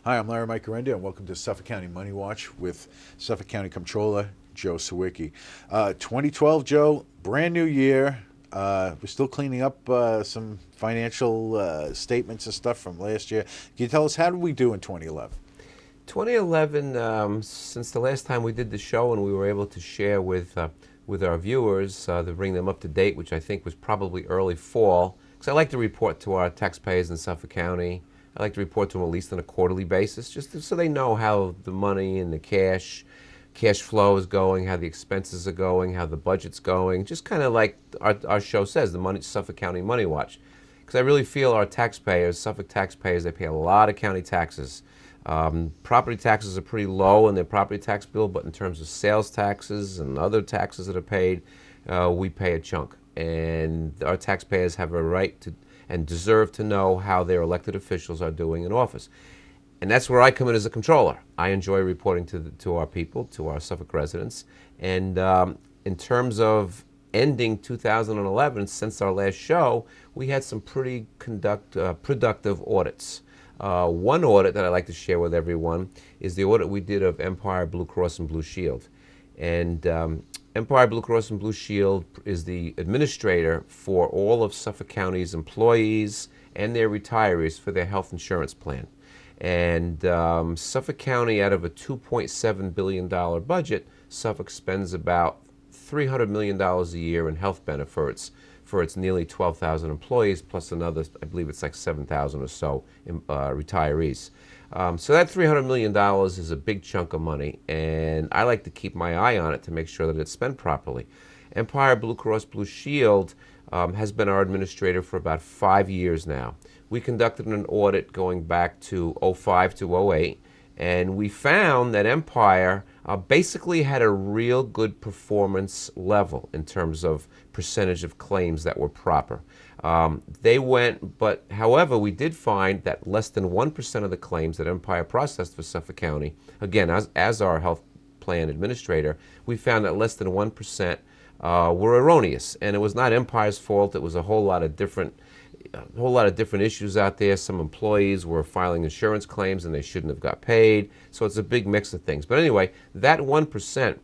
Hi, I'm Larry Micarenda, and welcome to Suffolk County Money Watch with Suffolk County Comptroller Joe Sawicki. 2012, Joe, brand new year. We're still cleaning up some financial statements and stuff from last year. Can you tell us, how did we do in 2011? 2011, since the last time we did the show and we were able to share with our viewers to bring them up to date, which I think was probably early fall, because I like to report to our taxpayers in Suffolk County. I like to report to them at least on a quarterly basis, just so they know how the money and the cash flow is going, how the expenses are going, how the budget's going. Just kind of like our show says, the Suffolk County Money Watch. Because I really feel our taxpayers, Suffolk taxpayers, they pay a lot of county taxes. Property taxes are pretty low in their property tax bill, but in terms of sales taxes and other taxes that are paid, we pay a chunk. And our taxpayers have a right to and deserve to know how their elected officials are doing in office. And that's where I come in as a controller. I enjoy reporting to our people, to our Suffolk residents. And in terms of ending 2011, since our last show, we had some pretty productive audits. One audit that I like to share with everyone is the audit we did of Empire Blue Cross and Blue Shield. And Empire Blue Cross and Blue Shield is the administrator for all of Suffolk County's employees and their retirees for their health insurance plan. And Suffolk County, out of a $2.7 billion budget, Suffolk spends about $300 million a year in health benefits for its nearly 12,000 employees, plus another, I believe it's like 7,000 or so retirees. So that $300 million is a big chunk of money, and I like to keep my eye on it to make sure that it's spent properly. Empire Blue Cross Blue Shield has been our administrator for about 5 years now. We conducted an audit going back to '05 to '08, and we found that Empire basically had a real good performance level in terms of percentage of claims that were proper. However, we did find that less than 1% of the claims that Empire processed for Suffolk County, again, as our health plan administrator, we found that less than 1% were erroneous. And it was not Empire's fault. It was a whole lot of different issues out there. Some employees were filing insurance claims and they shouldn't have got paid. So it's a big mix of things. But anyway, that 1%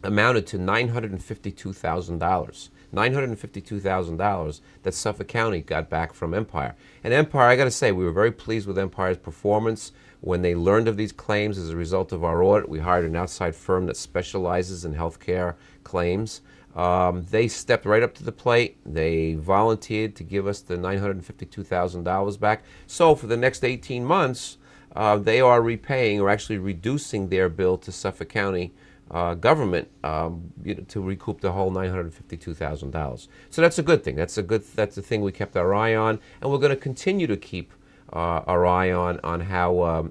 amounted to $952,000. $952,000 that Suffolk County got back from Empire. And Empire, I got to say, we were very pleased with Empire's performance. When they learned of these claims as a result of our audit, we hired an outside firm that specializes in healthcare claims. They stepped right up to the plate. They volunteered to give us the $952,000 back. So for the next 18 months, they are repaying or actually reducing their bill to Suffolk County government to recoup the whole $952,000. So that's a good thing. That's a thing we kept our eye on, and we're going to continue to keep our eye on how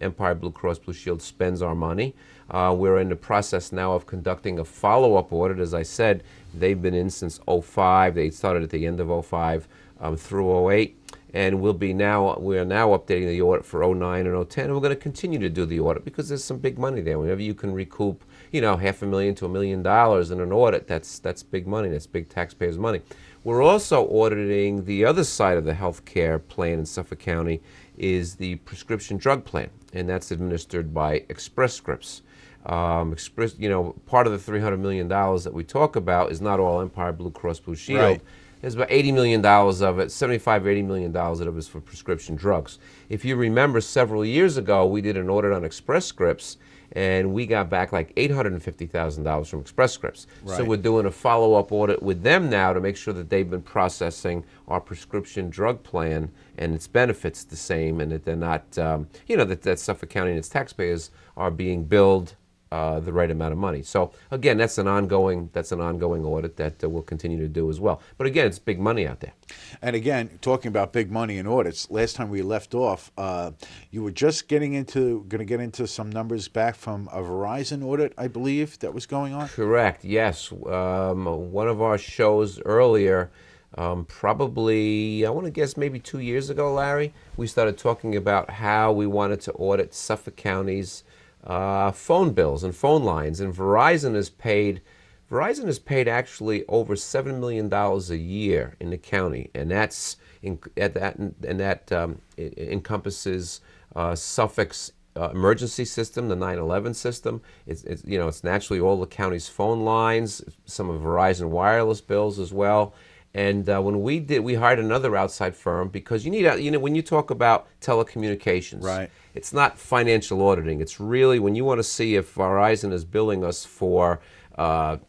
Empire Blue Cross Blue Shield spends our money. We're in the process now of conducting a follow-up audit. As I said, they've been in since '05. They started at the end of '05 through '08. And we are now updating the audit for '09 and '10, and we're going to continue to do the audit because there's some big money there. Whenever you can recoup, $500,000 to $1 million in an audit, that's big money. That's big taxpayers' money. We're also auditing the other side of the health care plan in Suffolk County is the prescription drug plan, and that's administered by Express Scripts. Part of the $300 million that we talk about is not all Empire Blue Cross Blue Shield. Right. There's about $80 million of it, $75, $80 million of it is for prescription drugs. If you remember, several years ago, we did an audit on Express Scripts, and we got back like $850,000 from Express Scripts. Right. So we're doing a follow-up audit with them now to make sure that they've been processing our prescription drug plan and its benefits the same, and that they're not, that Suffolk County and its taxpayers are being billed the right amount of money. So again, that's an ongoing audit that we'll continue to do as well. But again, it's big money out there. And again, talking about big money and audits, last time we left off, you were just going to get into some numbers back from a Verizon audit, I believe, that was going on? Correct, yes. One of our shows earlier, probably, I want to guess maybe 2 years ago, Larry, we started talking about how we wanted to audit Suffolk County's phone bills and phone lines. And Verizon has paid actually over $7 million a year in the county, and that encompasses Suffolk's emergency system, the 911 system. It's naturally all the county's phone lines, some of Verizon wireless bills as well. And when we hired another outside firm because you need, when you talk about telecommunications, Right. it's not financial auditing. It's really when you want to see if Verizon is billing us for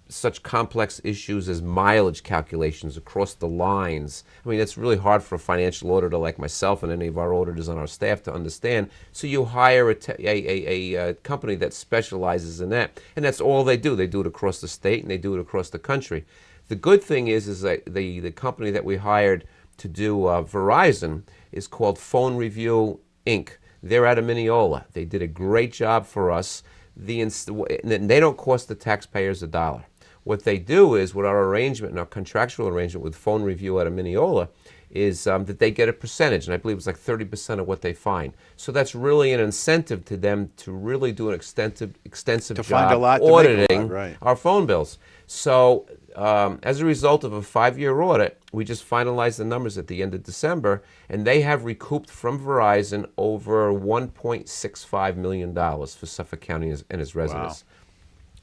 such complex issues as mileage calculations across the lines. I mean, it's really hard for a financial auditor like myself and any of our auditors on our staff to understand. So you hire a company that specializes in that, and that's all they do. They do it across the state and they do it across the country. The good thing is that the company that we hired to do Verizon is called Phone Review Inc. They're out of Mineola. They did a great job for us. They don't cost the taxpayers a dollar. What they do is, with our arrangement and our contractual arrangement with Phone Review out of Mineola, is that they get a percentage, and I believe it's like 30% of what they find. So that's really an incentive to them to really do an extensive To job find a lot, to make a auditing lot, right. our phone bills. So as a result of a 5-year audit, we just finalized the numbers at the end of December, and they have recouped from Verizon over $1.65 million for Suffolk County and its residents. Wow.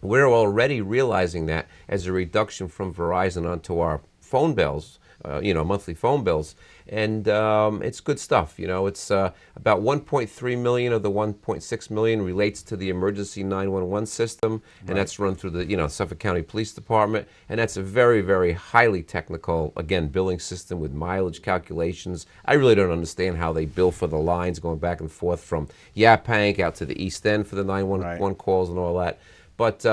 We're already realizing that as a reduction from Verizon onto our phone bills, monthly phone bills, and it's good stuff. It's about 1.3 million of the 1.6 million relates to the emergency 911 system, and that's run through the Suffolk County Police Department, and that's a very, very highly technical, again, billing system with mileage calculations. I really don't understand how they bill for the lines going back and forth from Yaphank out to the East End for the 911 calls and all that. But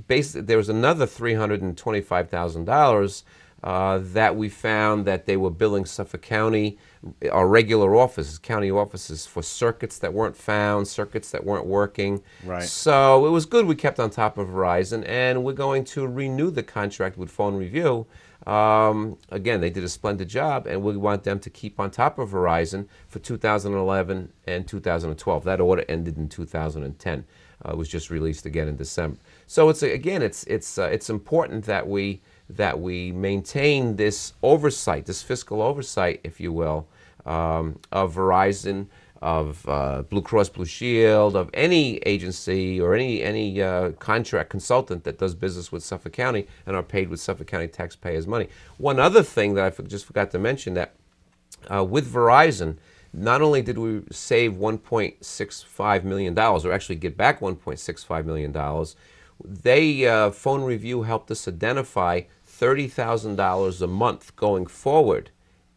basically, there was another $325,000 that we found that they were billing Suffolk County, our regular offices, county offices, for circuits that weren't found, circuits that weren't working. Right. So it was good we kept on top of Verizon, and we're going to renew the contract with Phone Review. Again, they did a splendid job, and we want them to keep on top of Verizon for 2011 and 2012. That order ended in 2010. It was just released again in December. So it's important that we maintain this oversight, this fiscal oversight, if you will, of Verizon, of Blue Cross Blue Shield, of any agency or any contract consultant that does business with Suffolk County and are paid with Suffolk County taxpayers' money. One other thing that I just forgot to mention, that with Verizon, not only did we save $1.65 million, or actually get back $1.65 million, Phone Review helped us identify $30,000 a month going forward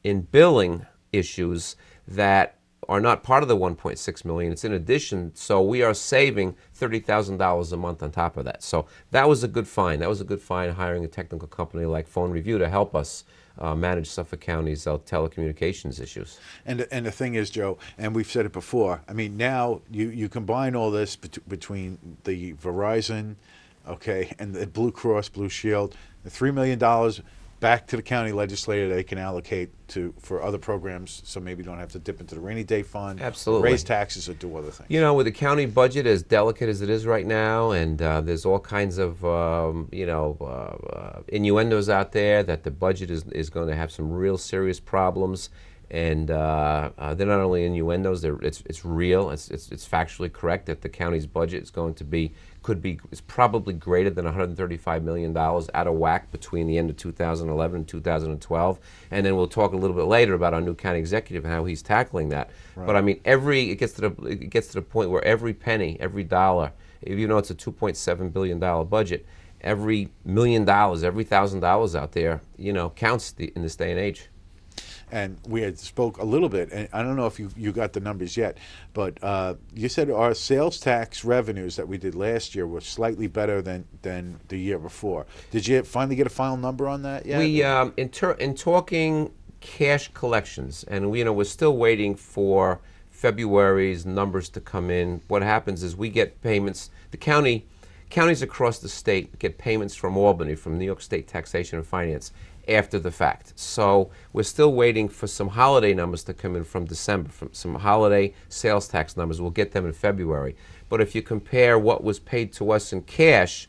in billing issues that are not part of the $1.6 million. It's in addition, so we are saving $30,000 a month on top of that. So that was a good find. That was a good find, hiring a technical company like Phone Review to help us manage Suffolk County's telecommunications issues. And the thing is, Joe, and we've said it before, I mean, now you combine all this between the Verizon, and the Blue Cross Blue Shield, the $3 million back to the county legislature they can allocate for other programs, so maybe you don't have to dip into the rainy day fund, absolutely, raise taxes, or do other things. With the county budget as delicate as it is right now, and there's all kinds of innuendos out there that the budget is going to have some real serious problems, and they're not only innuendos, it's real. It's factually correct that the county's budget is going to be is probably greater than $135 million out of whack between the end of 2011 and 2012. And then we'll talk a little bit later about our new county executive and how he's tackling that. Right. But I mean, it gets to the point where every penny, every dollar, even though it's a $2.7 billion budget, every $1 million, every $1,000 out there, counts in this day and age. And we had spoke a little bit, and I don't know if you got the numbers yet, but you said our sales tax revenues that we did last year were slightly better than the year before. Did you finally get a final number on that yet? We in talking cash collections, and we're still waiting for February's numbers to come in. What happens is we get payments. The counties across the state get payments from Albany, from New York State Taxation and Finance, after the fact. So we're still waiting for some holiday numbers to come in from December, from some holiday sales tax numbers. We'll get them in February. But if you compare what was paid to us in cash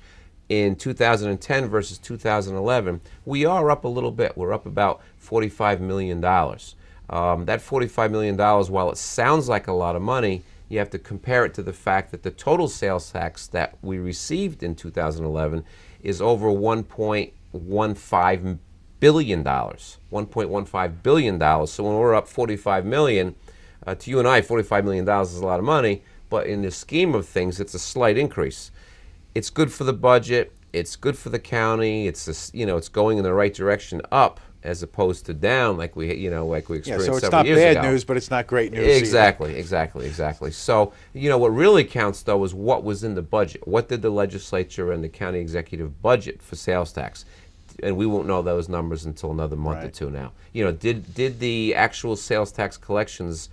in 2010 versus 2011, we are up a little bit. We're up about $45 million. That $45 million, while it sounds like a lot of money, you have to compare it to the fact that the total sales tax that we received in 2011 is over $1.15 billion. $1.15 billion. So when we're up $45 million, to you and I, $45 million is a lot of money, but in the scheme of things, it's a slight increase. It's good for the budget. It's good for the county. It's it's going in the right direction up as opposed to down like we experienced Yeah, so it's several not years bad ago. news, but it's not great news either. Exactly. So, what really counts, though, is what was in the budget. What did the legislature and the county executive budget for sales tax? And we won't know those numbers until another month or two now. Did the actual sales tax collections,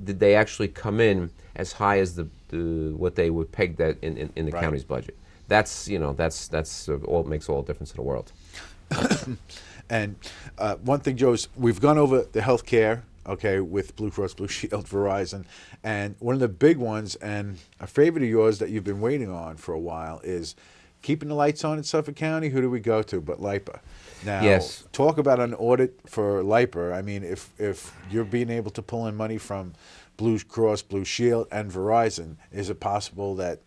did they actually come in as high as the what they would peg that in the county's budget? That's all makes all the difference in the world. And one thing, Joe, is we've gone over the health care, with Blue Cross Blue Shield, Verizon, and one of the big ones, and a favorite of yours that you've been waiting on for a while, is keeping the lights on in Suffolk County. Who do we go to but LIPA? Now, yes. Talk about an audit for LIPA. I mean, if you're being able to pull in money from Blue Cross Blue Shield and Verizon, is it possible that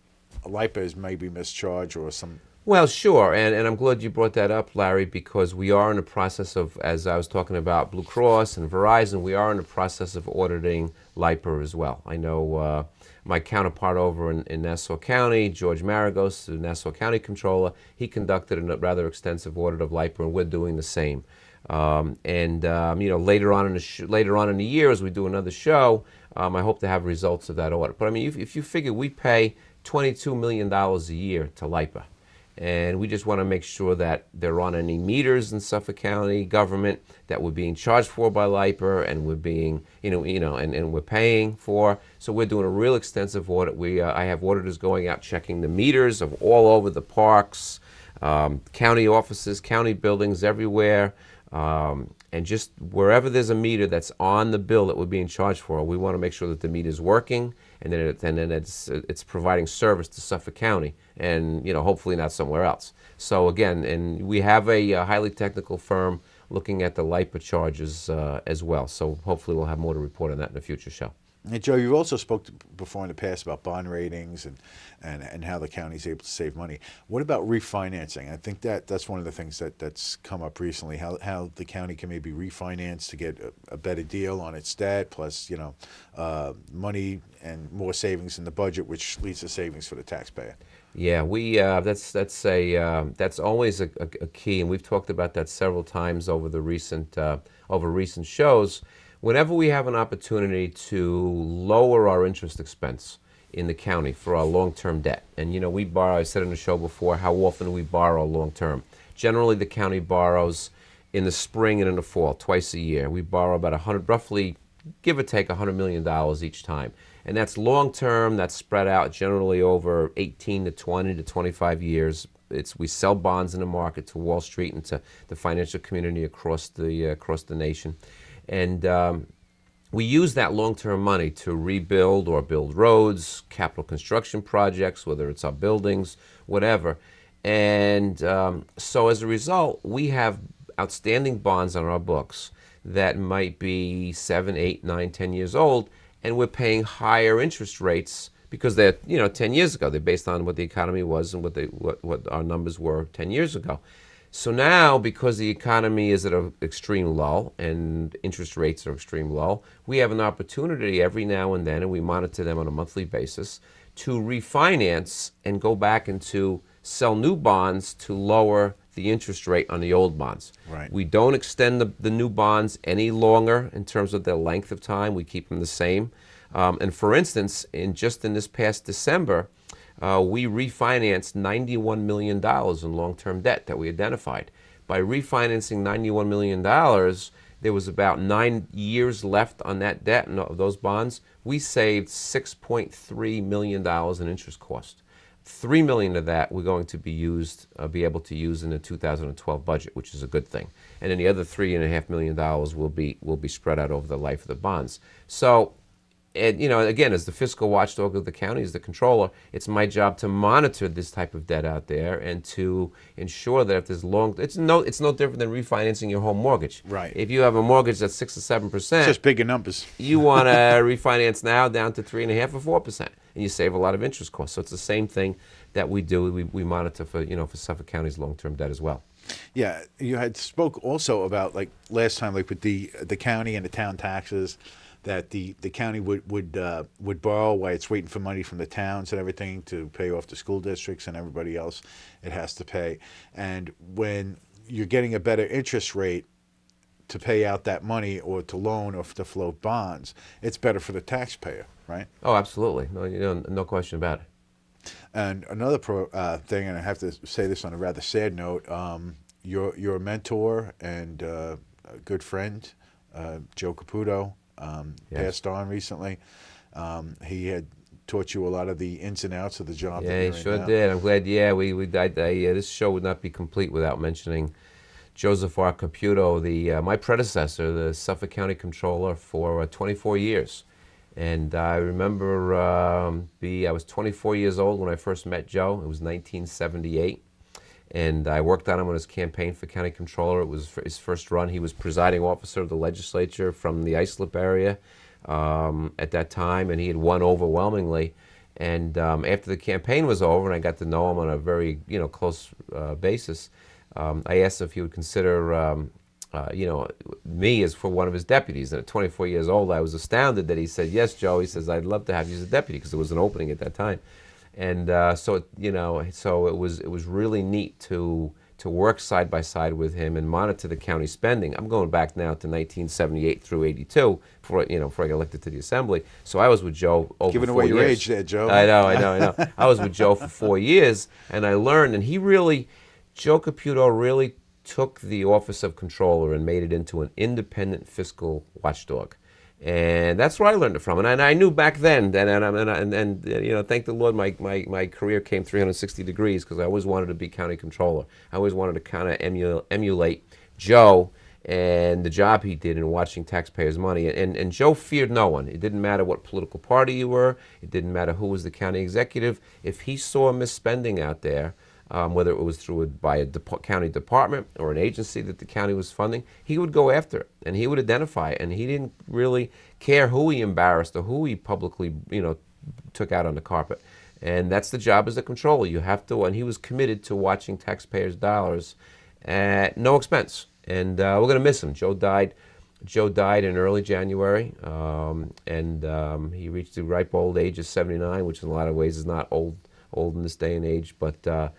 LIPA is maybe mischarged or some? Well, sure, and I'm glad you brought that up, Larry, because we are in the process of, as I was talking about Blue Cross and Verizon, we are in the process of auditing LIPA as well. I know my counterpart over in Nassau County, George Maragos, the Nassau County Comptroller, he conducted a rather extensive audit of LIPA, and we're doing the same. Later on in the year, as we do another show, I hope to have results of that audit. But I mean, if you figure we pay $22 million a year to LIPA, and we just want to make sure that there aren't any meters in Suffolk County government that we're being charged for by LIPA, and we're being, and we're paying for. So we're doing a real extensive audit. I have auditors going out checking the meters of all over the parks, county offices, county buildings everywhere, and just wherever there's a meter that's on the bill that we're being charged for, we want to make sure that the meter is working, and then it's providing service to Suffolk County, and hopefully not somewhere else. So again, and we have a highly technical firm looking at the LIPA charges as well. So hopefully we'll have more to report on that in a future show. And Joe, you also spoke before in the past about bond ratings and how the county's able to save money. What about refinancing? I think that's one of the things that's come up recently, how the county can maybe refinance to get a better deal on its debt, plus money and more savings in the budget, which leads to savings for the taxpayer. Yeah, that's always a key, and we've talked about that several times over recent shows. Whenever we have an opportunity to lower our interest expense in the county for our long-term debt, and we borrow, I said in the show before, how often we borrow long-term. Generally, the county borrows in the spring and in the fall, twice a year. We borrow about roughly, give or take, $100 million each time. And that's long-term, that's spread out generally over 18 to 20 to 25 years. We sell bonds in the market to Wall Street and to the financial community across the nation. And we use that long-term money to rebuild or build roads, capital construction projects, whether it's our buildings, whatever. And so as a result, we have outstanding bonds on our books that might be 7, 8, 9, 10 years old, and we're paying higher interest rates because they're 10 years ago. They're based on what the economy was and what our numbers were 10 years ago. So now, because the economy is at an extreme low and interest rates are extreme low, we have an opportunity every now and then, and we monitor them on a monthly basis, to refinance and go back and to sell new bonds to lower the interest rate on the old bonds. Right. We don't extend the new bonds any longer in terms of their length of time. We keep them the same. And for instance, in this past December, we refinanced $91 million in long-term debt that we identified. By refinancing $91 million, there was about 9 years left on that debt and of those bonds. We saved $6.3 million in interest cost. $3 million of that we're going to be able to use in the 2012 budget, which is a good thing. And then the other $3.5 million will be spread out over the life of the bonds. So And, you know, again, as the fiscal watchdog of the county, as the controller, it's my job to monitor this type of debt out there and to ensure that if there's it's no different than refinancing your home mortgage. Right. If you have a mortgage that's 6 or It's 7%, just bigger numbers. you want to refinance now down to 3.5 or 4%, and you save a lot of interest costs. So it's the same thing that we do. We monitor for, you know, for Suffolk County's long-term debt as well. Yeah, you had spoke also about, like, last time, like with the county and the town taxes, that the county would borrow while it's waiting for money from the towns and everything to pay off the school districts and everybody else it has to pay. And when you're getting a better interest rate to pay out that money or to loan or to float bonds, it's better for the taxpayer, right? Oh, absolutely. No, you know, no question about it. And another thing, and I have to say this on a rather sad note, your mentor and a good friend, Joe Caputo, Yes. passed on recently. He had taught you a lot of the ins and outs of the job. Yeah, that he you're in sure now. did. I'm glad. Yeah, this show would not be complete without mentioning Joseph R. Caputo, my predecessor, the Suffolk County Controller for 24 years. And I remember I was 24 years old when I first met Joe. It was 1978. And I worked on him on his campaign for county controller. It was his first run. He was presiding officer of the legislature from the Islip area at that time, and he had won overwhelmingly. And after the campaign was over, and I got to know him on a very, you know, close basis, I asked if he would consider you know, me as for one of his deputies. And at 24 years old, I was astounded that he said, "Yes, Joe." He says, "I'd love to have you as a deputy," because there was an opening at that time. And you know, so it was really neat to work side by side with him and monitor the county spending. I'm going back now to 1978 through 82 before I got elected to the assembly. So I was with Joe over Giving 4 away your years. age there, Joe. I know. I was with Joe for 4 years, and I learned. And Joe Caputo really took the office of controller and made it into an independent fiscal watchdog. And that's where I learned it from. And I knew back then, and you know, thank the Lord, my career came 360 degrees, because I always wanted to be county controller. I always wanted to kind of emulate Joe and the job he did in watching taxpayers' money. And Joe feared no one. It didn't matter what political party you were. It didn't matter who was the county executive. If he saw misspending out there, whether it was by a county department or an agency that the county was funding, he would go after it, and he would identify it, and he didn't really care who he embarrassed or who he publicly, you know, took out on the carpet. And that's the job as a controller. You have to, and he was committed to watching taxpayers' dollars at no expense. And we're going to miss him. Joe died in early January, and he reached the ripe old age of 79, which in a lot of ways is not old in this day and age, but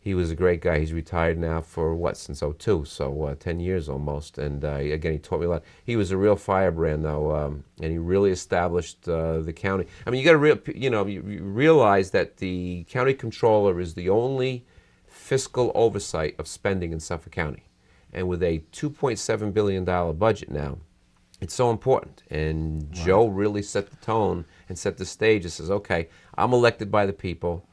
he was a great guy. He's retired now for, since '02, so 10 years almost. And again, he taught me a lot. He was a real firebrand, though, and he really established the county. I mean, you realize that the county controller is the only fiscal oversight of spending in Suffolk County. And with a $2.7 billion budget now, it's so important. And right. Joe really set the tone and set the stage. It says, okay, I'm elected by the people.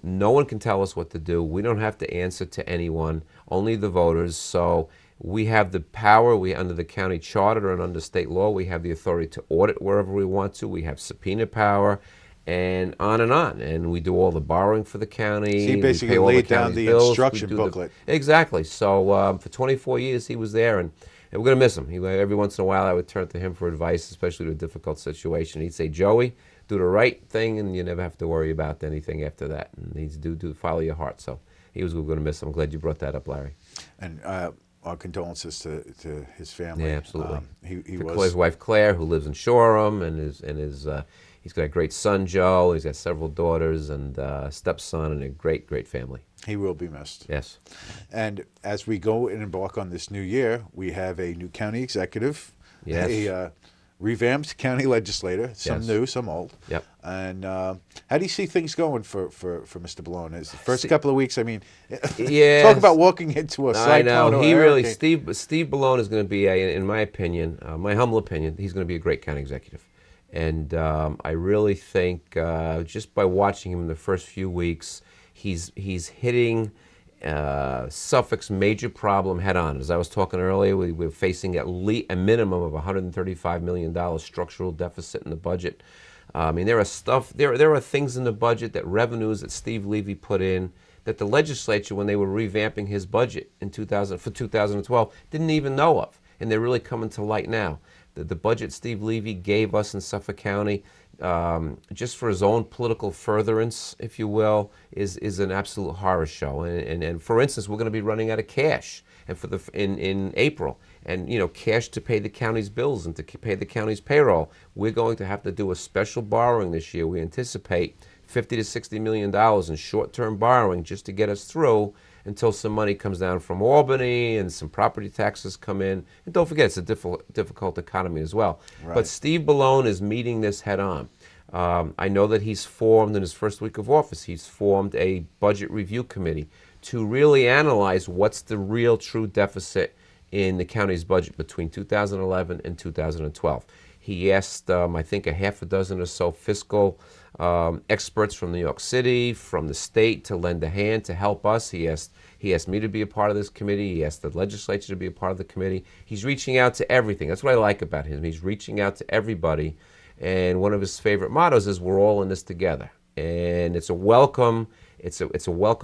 No one can tell us what to do. We don't have to answer to anyone, only the voters. So we have the power. Under the county charter and under state law, we have the authority to audit wherever we want to. We have subpoena power, and on and on. And we do all the borrowing for the county. So he basically laid down the instruction booklet. Exactly. So for 24 years he was there, and we're going to miss him. Every once in a while I would turn to him for advice, especially to a difficult situation. He'd say, "Joey, do the right thing, and you never have to worry about anything after that. And he's do follow your heart." So we're going to miss him. I'm glad you brought that up, Larry. And our condolences to his family. Yeah, absolutely. He to was his wife Claire, who lives in Shoreham, and he's got a great son, Joe. He's got several daughters and a stepson, and a great family. He will be missed. Yes. And as we go and embark on this new year, we have a new county executive. Yes. A revamped county legislator, some Yes. new, some old. Yep. And how do you see things going for Mr. Bellone? Is the first couple of weeks, I mean, yeah, talk about walking into a cyclone. I know. Or He really, hurricane. Steve Bellone is going to be, in my opinion, my humble opinion, he's going to be a great county executive. And I really think just by watching him in the first few weeks, he's hitting Suffolk's major problem head on. As I was talking earlier, we're facing at least a minimum of $135 million structural deficit in the budget. I mean, there are things in the budget, that revenues that Steve Levy put in, that the legislature, when they were revamping his budget in 2012, didn't even know of, and they're really coming to light now. The budget Steve Levy gave us in Suffolk County, just for his own political furtherance, if you will, is an absolute horror show. And for instance, we're going to be running out of cash, and in April, and cash to pay the county's bills and to pay the county's payroll. We're going to have to do a special borrowing this year. We anticipate $50 to $60 million in short-term borrowing just to get us through until some money comes down from Albany and some property taxes come in. And don't forget, it's a difficult economy as well. Right. But Steve Bellone is meeting this head on. I know that he's formed, in his first week of office, he's formed a budget review committee to really analyze what's the real true deficit in the county's budget between 2011 and 2012. He asked, I think, a half a dozen or so fiscal experts from New York City, from the state, to lend a hand to help us. He asked me to be a part of this committee. He asked the legislature to be a part of the committee. He's reaching out to everything. That's what I like about him. He's reaching out to everybody. And one of his favorite mottos is, "We're all in this together." And it's a welcome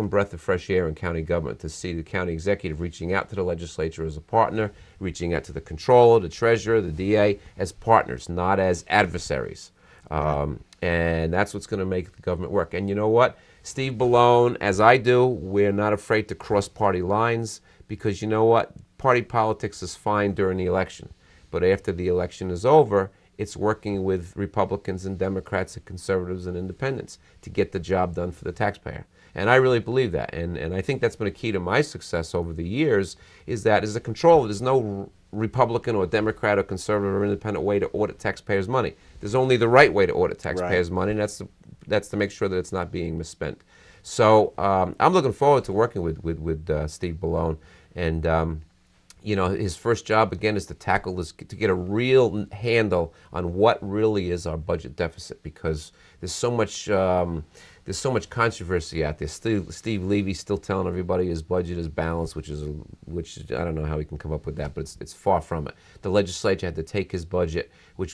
breath of fresh air in county government to see the county executive reaching out to the legislature as a partner, reaching out to the controller, the treasurer, the DA as partners, not as adversaries. And that's what's going to make the government work. And you know what? Steve Bellone, as I do, we're not afraid to cross party lines, because you know what? Party politics is fine during the election. But after the election is over, it's working with Republicans and Democrats and conservatives and independents to get the job done for the taxpayer. And I really believe that. And I think that's been a key to my success over the years, is that as a controller, there's no Republican or Democrat or conservative or independent way to audit taxpayers' money. There's only the right way to audit taxpayers' money, and that's to make sure that it's not being misspent. So I'm looking forward to working with Steve Bellone. And his first job, again, is to tackle this, to get a real handle on what really is our budget deficit, because there's so much controversy out there. Steve Levy's still telling everybody his budget is balanced, which I don't know how he can come up with that, but it's far from it. The legislature had to take his budget, which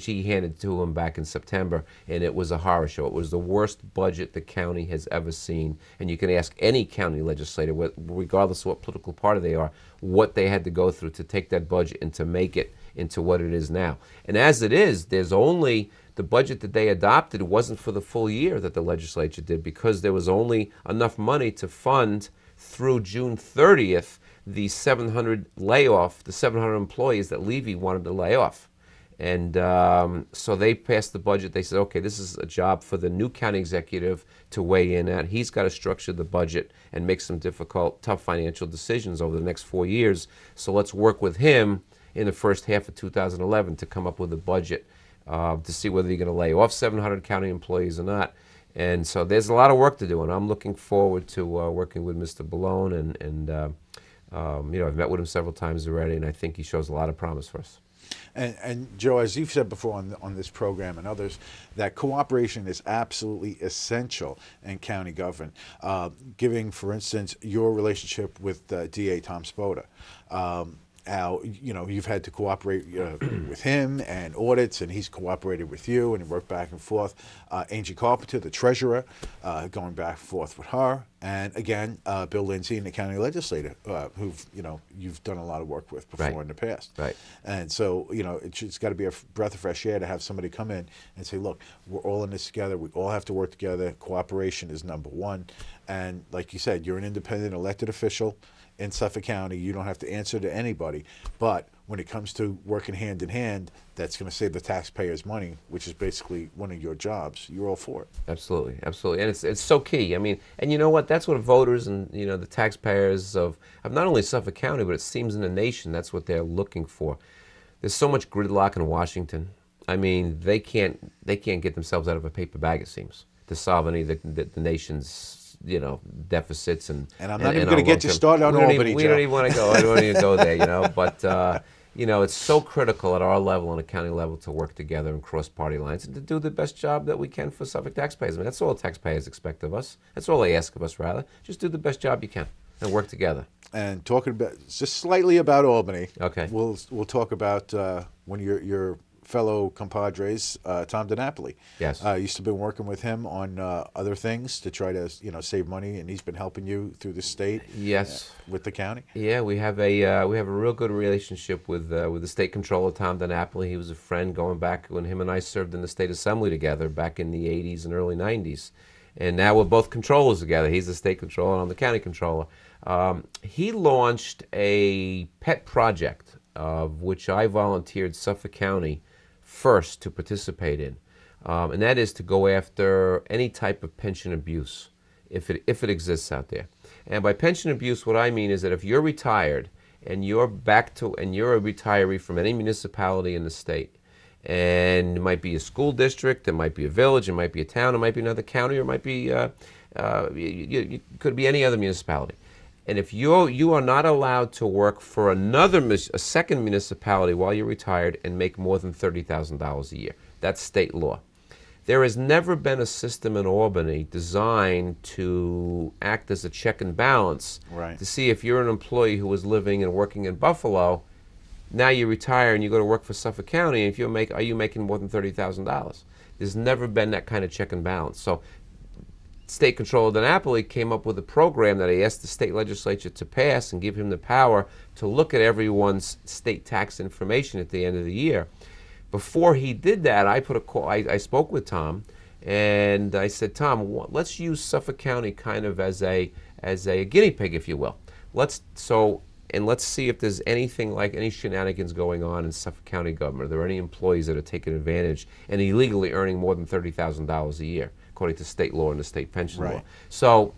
he handed to him back in September, and it was a horror show. It was the worst budget the county has ever seen. And you can ask any county legislator, regardless of what political party they are, what they had to go through to take that budget and to make it into what it is now. And as it is, there's only the budget that they adopted wasn't for the full year that the legislature did, because there was only enough money to fund through June 30th the 700 employees that Levy wanted to lay off. And so they passed the budget. They said, okay, this is a job for the new county executive to weigh in at. He's got to structure the budget and make some difficult, tough financial decisions over the next 4 years. So let's work with him in the first half of 2011 to come up with a budget to see whether you're going to lay off 700 county employees or not. And so there's a lot of work to do, and I'm looking forward to working with Mr. Bellone. And I've met with him several times already, and I think he shows a lot of promise for us. And Joe, as you've said before on this program and others, that cooperation is absolutely essential in county government. Giving, for instance, your relationship with DA Tom Spoda. How you've had to cooperate with him and audits, and he's cooperated with you, and worked back and forth. Angie Caputo, the treasurer, going back and forth with her, and again, Bill Lindsay, and the county legislator, you've done a lot of work with before in the past. Right. And so it's got to be a breath of fresh air to have somebody come in and say, look, we're all in this together. We all have to work together. Cooperation is number one. And like you said, you're an independent elected official in Suffolk County. You don't have to answer to anybody. But when it comes to working hand in hand, that's going to save the taxpayers money, which is basically one of your jobs. You're all for it. Absolutely, absolutely. And it's so key. I mean, and you know what? That's what voters and the taxpayers of not only Suffolk County, but it seems in the nation, that's what they're looking for. There's so much gridlock in Washington. I mean, they can't get themselves out of a paper bag, it seems, to solve any of the nation's deficits and I'm not even going to get you started on Albany. We don't even want to go. I don't even go there, But it's so critical at our level and a county level to work together and cross party lines and to do the best job that we can for Suffolk taxpayers. I mean, that's all taxpayers expect of us. That's all they ask of us, rather. Just do the best job you can. And work together. And talking about just slightly about Albany. Okay. We'll talk about one of your fellow compadres, Tom DiNapoli. Yes. Used to been working with him on other things to try to save money, and he's been helping you through the state. Yes. With the county. Yeah, we have a real good relationship with the state controller, Tom DiNapoli. He was a friend going back when him and I served in the state assembly together back in the 80s and early 90s. And now we're both controllers together. He's the state controller and I'm the county controller. He launched a pet project of which I volunteered Suffolk County first to participate in. And that is to go after any type of pension abuse, if it exists out there. And by pension abuse, what I mean is that if you're retired and you're a retiree from any municipality in the state, and it might be a school district, it might be a village, it might be a town, it might be another county, or it might be it could be any other municipality. And if you are not allowed to work for a second municipality while you're retired and make more than $30,000 a year, that's state law. There has never been a system in Albany designed to act as a check and balance to see if you're an employee who was living and working in Buffalo. Now you retire and you go to work for Suffolk County, and are you making more than $30,000? There's never been that kind of check and balance. So State Controller DiNapoli came up with a program that he asked the state legislature to pass and give him the power to look at everyone's state tax information at the end of the year. Before he did that, I spoke with Tom, and I said, Tom, let's use Suffolk County kind of as a guinea pig, if you will. Let's see if there's anything like any shenanigans going on in Suffolk County government. Are there any employees that are taking advantage and illegally earning more than $30,000 a year, according to state law and the state pension law? So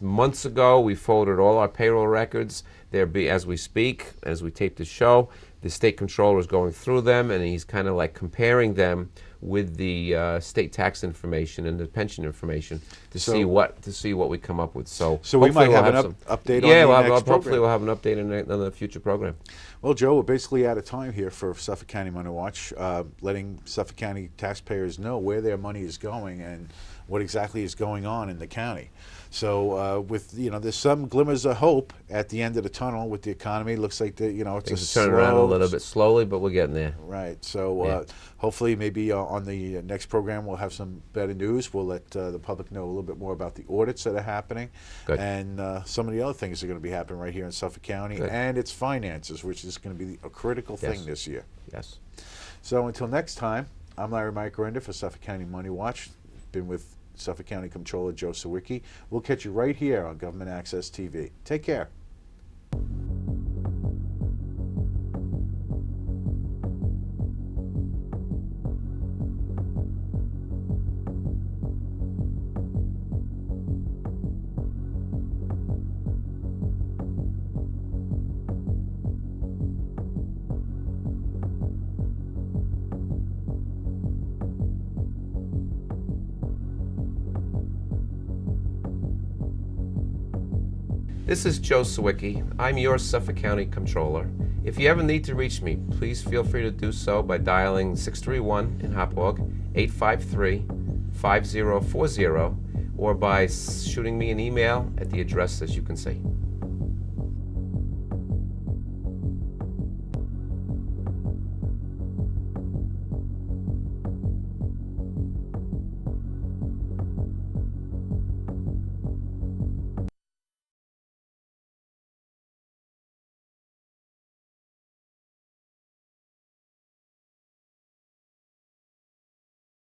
months ago, we forwarded all our payroll records. As we speak, as we tape the show, the state controller is going through them, and he's kind of like comparing them with the state tax information and the pension information to see what we come up with. So we might have an update on the next program. Hopefully we'll have an update on the future program. Well, Joe, we're basically out of time here for Suffolk County Money Watch, letting Suffolk County taxpayers know where their money is going and what exactly is going on in the county. So there's some glimmers of hope at the end of the tunnel with the economy. It looks like it's just turning around a little bit slowly, but we're getting there. Right. So hopefully maybe on the next program we'll have some better news. We'll let the public know a little bit more about the audits that are happening. Good. And some of the other things that are going to be happening right here in Suffolk County. Good. And its finances, which is going to be a critical thing this year. Yes. So until next time, I'm Larry Mike for Suffolk County Money Watch. Been with Suffolk County Comptroller Joe Sawicki. We'll catch you right here on Government Access TV. Take care. This is Joe Sawicki. I'm your Suffolk County Comptroller. If you ever need to reach me, please feel free to do so by dialing 631 in Hopog, 853-5040, or by shooting me an email at the address as you can see.